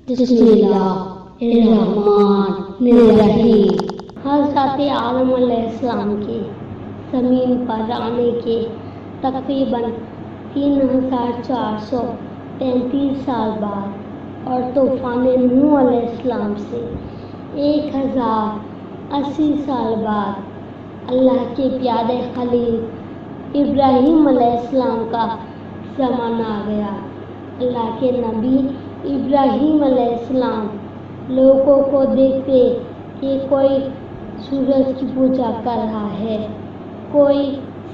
بسم اللہ الرحمن الرحیم۔ حضرت آدم علیہ السلام کے زمین پر آنے کے تقریباً 3435 سال بعد اور طوفان نوح علیہ السلام سے 1080 سال بعد اللہ کے پیارے خلیل ابراہیم علیہ السلام کا زمانہ آ گیا۔ اللہ کے نبی ابراہیم علیہ السلام لوگوں کو دیکھتے کہ کوئی سورج کی پوجا کر رہا ہے، کوئی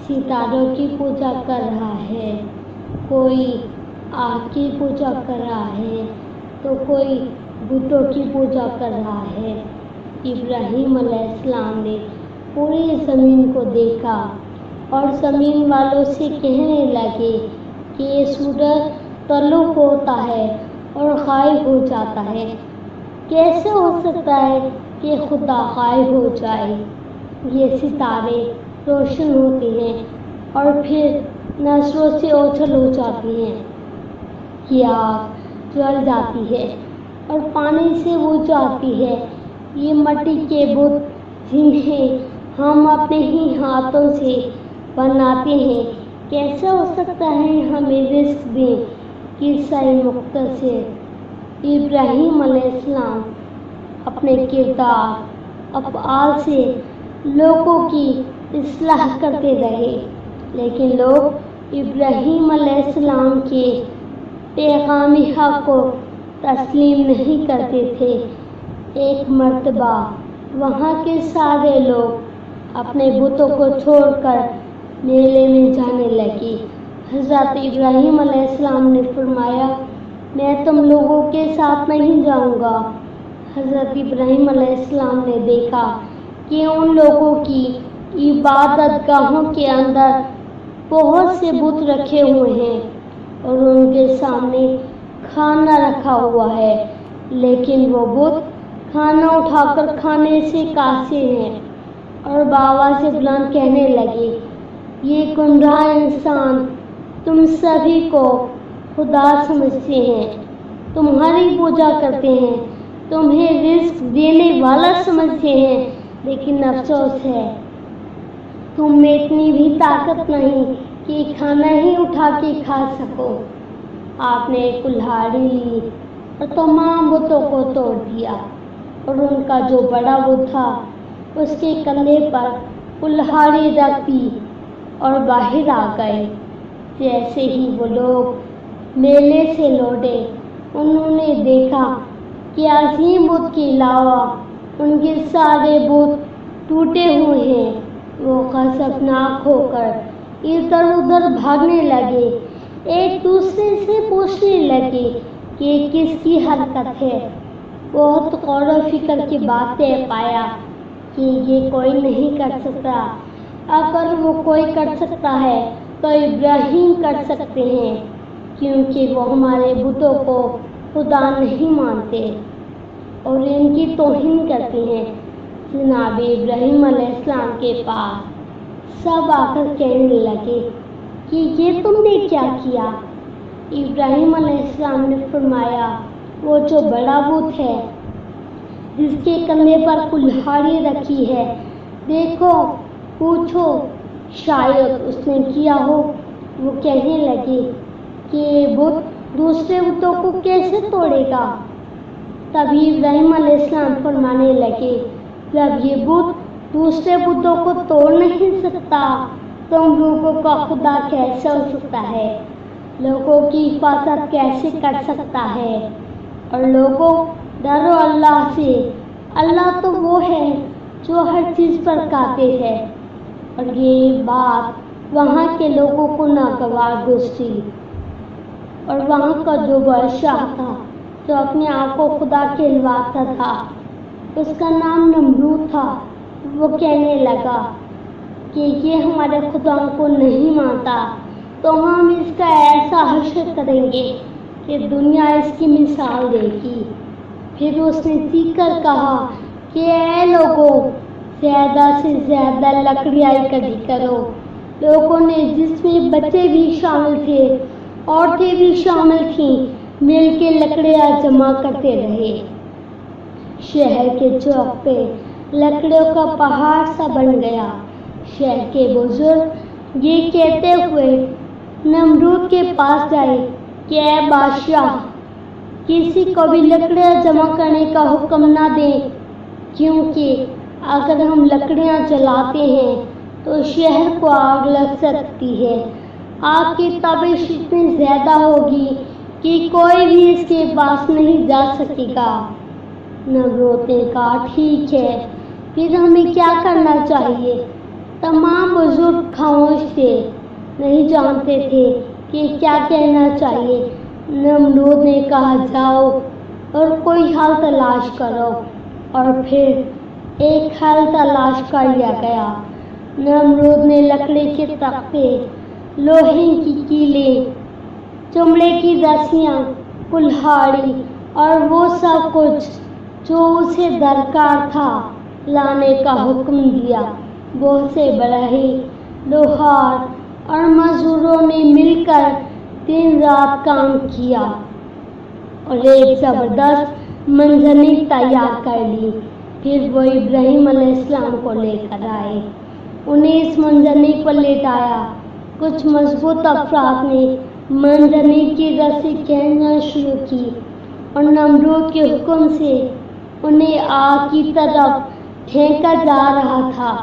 ستاروں کی پوجا کر رہا ہے، کوئی آگ کی پوجا کر رہا ہے تو کوئی بتوں کی پوجا کر رہا ہے۔ ابراہیم علیہ السلام نے پوری زمین کو دیکھا اور زمین والوں سے کہنے لگے کہ یہ سورج طلوع ہوتا ہے اور غائب ہو جاتا ہے، کیسے ہو سکتا ہے کہ خدا غائب ہو جائے؟ یہ ستارے روشن ہوتے ہیں اور پھر نظروں سے اوجھل ہو جاتی ہیں، یہ آگ جل جاتی ہے اور پانی سے بجھ جاتی ہے، یہ مٹی کے بت جنہیں ہم اپنے ہی ہاتھوں سے بناتے ہیں، کیسے ہو سکتا ہے ہمیں رزق دیں؟ قصہ مختصر۔ ابراہیم علیہ السلام اپنے کردار افعال سے لوگوں کی اصلاح کرتے رہے، لیکن لوگ ابراہیم علیہ السلام کے پیغام حق کو تسلیم نہیں کرتے تھے۔ ایک مرتبہ وہاں کے سارے لوگ اپنے بتوں کو چھوڑ کر میلے میں جانے لگے۔ حضرت ابراہیم علیہ السلام نے فرمایا، میں تم لوگوں کے ساتھ نہیں جاؤں گا۔ حضرت ابراہیم علیہ السلام نے دیکھا کہ ان لوگوں کی عبادت گاہوں کے اندر بہت سے بت رکھے ہوئے ہیں اور ان کے سامنے کھانا رکھا ہوا ہے، لیکن وہ بت کھانا اٹھا کر کھانے سے قاصر ہیں اور بابا سے بلند کہنے لگے، یہ گمراہ انسان تم سبھی کو خدا سمجھتے ہیں، تمہاری پوجا کرتے ہیں، تمہیں رزق دینے والا سمجھتے ہیں، لیکن افسوس ہے تم میں اتنی بھی طاقت نہیں کہ کھانا ہی اٹھا کے کھا سکو۔ آپ نے کلہاڑی لی اور تمام بتوں کو توڑ دیا اور ان کا جو بڑا بت تھا اس کے کندھے پر کلہاڑی رکھ دی اور باہر آ گئے۔ جیسے ہی وہ لوگ میلے سے لوٹے، انہوں نے دیکھا کہ عظیم بت کے علاوہ ان کے سارے بت ٹوٹے ہوئے ہیں۔ وہ غضبناک ہو کر ادھر ادھر بھاگنے لگے، ایک دوسرے سے پوچھنے لگے کہ یہ کس کی حرکت ہے۔ بہت غور و فکر کے بعد طے پایا کہ یہ کوئی نہیں کر سکتا، اگر وہ کوئی کر سکتا ہے تو ابراہیم کر سکتے ہیں، کیونکہ وہ ہمارے بتوں کو خدا نہیں مانتے اور ان کی توہین کرتے ہیں۔ جناب ابراہیم علیہ السلام کے پاس سب آ کر کہنے لگے کہ یہ تم نے کیا کیا؟ ابراہیم علیہ السلام نے فرمایا، وہ جو بڑا بت ہے جس کے کندھے پر کلہاڑی رکھی ہے، دیکھو پوچھو شاید اس نے کیا ہو۔ وہ کہنے لگے کہ یہ بت دوسرے بتوں کو کیسے توڑے گا؟ تبھی ابراہیم علیہ السلام فرمانے لگے، جب یہ بت دوسرے بتوں کو توڑ نہیں سکتا تو ہم لوگوں کا خدا کیسے ہو سکتا ہے، لوگوں کی حفاظت کیسے کر سکتا ہے؟ اور لوگوں ڈرو اللہ سے، اللہ تو وہ ہے جو ہر چیز پر قادر ہے۔ اور یہ بات وہاں کے لوگوں کو ناگوار گزری اور وہاں کا جو بادشاہ تھا جو اپنے آپ کو خدا کہلواتا تھا، اس کا نام نمرود تھا، وہ کہنے لگا کہ یہ ہمارے خدا کو نہیں مانتا تو ہم اس کا ایسا حشر کریں گے کہ دنیا اس کی مثال دے گی۔ پھر اس نے چیخ کر کہا کہ اے لوگوں، زیادہ سے زیادہ لکڑیاں اکٹھی کرو۔ لوگوں نے، جس میں بچے بھی شامل تھے، عورتیں بھی شامل تھیں، مل کے لکڑیاں جمع کرتے رہے۔ شہر کے چوک پہ لکڑیوں کا پہاڑ سا بن گیا۔ شہر کے بزرگ یہ کہتے ہوئے نمرود کے پاس گئے کہ اے بادشاہ، کسی کو بھی لکڑیاں جمع کرنے کا حکم نہ دیں، کیونکہ اگر ہم لکڑیاں جلاتے ہیں تو شہر کو آگ لگ سکتی ہے۔ آگ کی تابش اتنی زیادہ ہوگی کہ کوئی بھی اس کے پاس نہیں جا سکے گا۔ نمرود نے کہا ٹھیک ہے، پھر ہمیں کیا کرنا چاہیے؟ تمام بزرگ خاموش تھے، نہیں جانتے تھے کہ کیا کہنا چاہیے۔ نمرود نے کہا جاؤ اور کوئی حل تلاش کرو، اور پھر ایک حل تلاش کر لیا گیا۔ نمرود نے لکڑی کے تختے، لوہے کی کیلیں، چمڑے کی رسیاں، کلہاڑی اور وہ سب کچھ جو اسے درکار تھا لانے کا حکم دیا۔ بہت سے بڑھئی، لوہار اور مزدوروں نے مل کر دن رات کام کیا اور ایک زبردست منجنیق تیار کر لی۔ پھر وہ ابراہیم علیہ السلام کو لے کر آئے، انہیں اس منجنیق پر لٹایا۔ کچھ مضبوط افراد نے منجنیق کی رسی کھینچنا شروع کی اور نمرود کے حکم سے انہیں آگ کی طرف پھینکا جا رہا تھا۔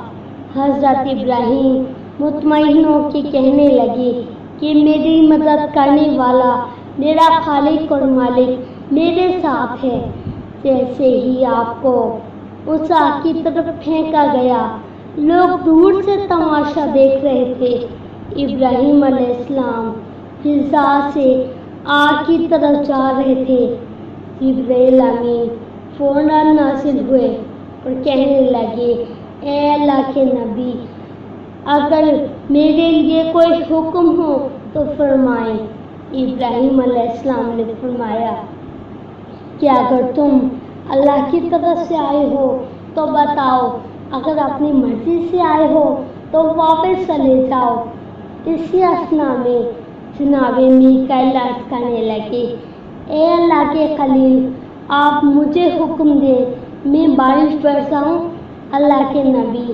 حضرت ابراہیم مطمئن ہو کے کہنے لگے کہ میری مدد کرنے والا میرا خالق اور مالک میرے ساتھ ہے۔ جیسے ہی آپ کو اس آگ کی طرف پھینکا گیا، لوگ دور سے تماشا دیکھ رہے تھے۔ ابراہیم علیہ السلام فضا سے آگ کی طرف جا رہے تھے۔ جبرائیل امین فوراً نازل ہوئے اور کہنے لگے اے اللہ کے نبی، اگر میرے لیے کوئی حکم ہو تو فرمائیں۔ ابراہیم علیہ السلام نے فرمایا کہ اگر تم اللہ کی طرف سے آئے ہو تو بتاؤ، اگر اپنی مرضی سے آئے ہو تو واپس چلے جاؤ۔ اسی اثنا میں جناب میکائیل عرض کرنے لگے اے اللہ کے خلیل، آپ مجھے حکم دیں، میں بارش برساؤں۔ اللہ کے نبی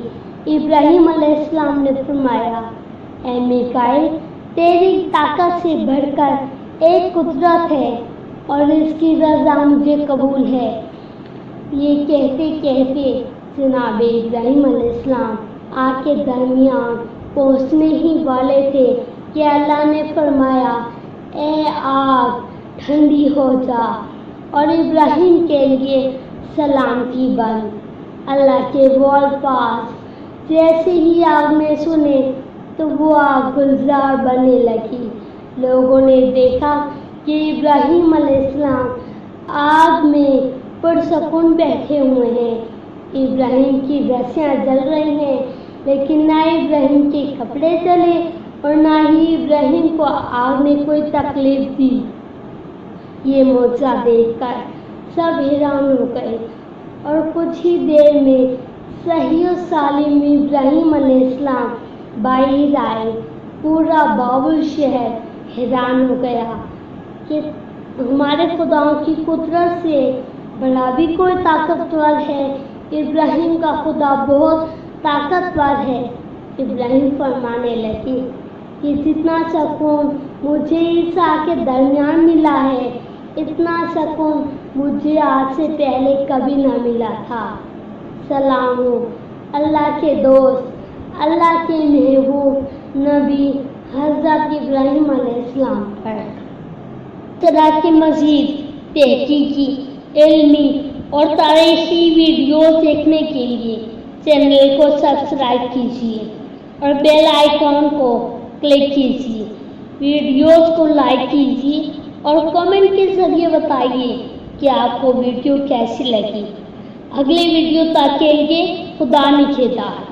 ابراہیم علیہ السلام نے فرمایا اے میکائیل، تیری طاقت سے بڑھ کر ایک قدرت ہے اور اس کی رضا مجھے قبول ہے۔ یہ کہتے کہتے جناب ابراہیم علیہ السلام آگ کے درمیان پہنچنے ہی والے تھے کہ اللہ نے فرمایا اے آگ ٹھنڈی ہو جا، اور ابراہیم کے لیے سلامتی بن۔ اللہ کے وہ الفاظ جیسے ہی آگ نے سنے تو وہ آگ گلزار بننے لگی۔ لوگوں نے دیکھا کہ ابراہیم علیہ السلام آگ میں پرسکون بیٹھے ہوئے ہیں۔ ابراہیم کی رسیاں جل رہی ہیں، لیکن نہ ابراہیم کے کپڑے جلے اور نہ ہی ابراہیم کو آگ نے کوئی تکلیف دی۔ یہ معجزہ دیکھ کر سب حیران ہو گئے اور کچھ ہی دیر میں صحیح و سالم ابراہیم علیہ السلام باہر آئے۔ پورا بابل شہر حیران ہو گیا کہ ہمارے خداؤں کی قدرت سے بڑا بھی کوئی طاقتور ہے۔ ابراہیم کا خدا بہت طاقتور ہے۔ ابراہیم فرمانے لگے کہ جتنا سکون مجھے اس آگ کے درمیان ملا ہے، اتنا سکون مجھے آج سے پہلے کبھی نہ ملا تھا۔ سلام ہو اللہ کے دوست، اللہ کے محبوب نبی حضرت ابراہیم علیہ السلام پر۔ اس طرح کی مزید تحقیقی، علمی اور تاریخی ویڈیوز دیکھنے کے لیے چینل کو سبسکرائب کیجیے اور بیل آئیکن کو کلک کیجیے۔ ویڈیوز کو لائک کیجیے اور کمنٹ کے ذریعے بتائیے کہ آپ کو ویڈیو کیسی لگی۔ اگلے ویڈیو تک کے لیے خدا نگہدار۔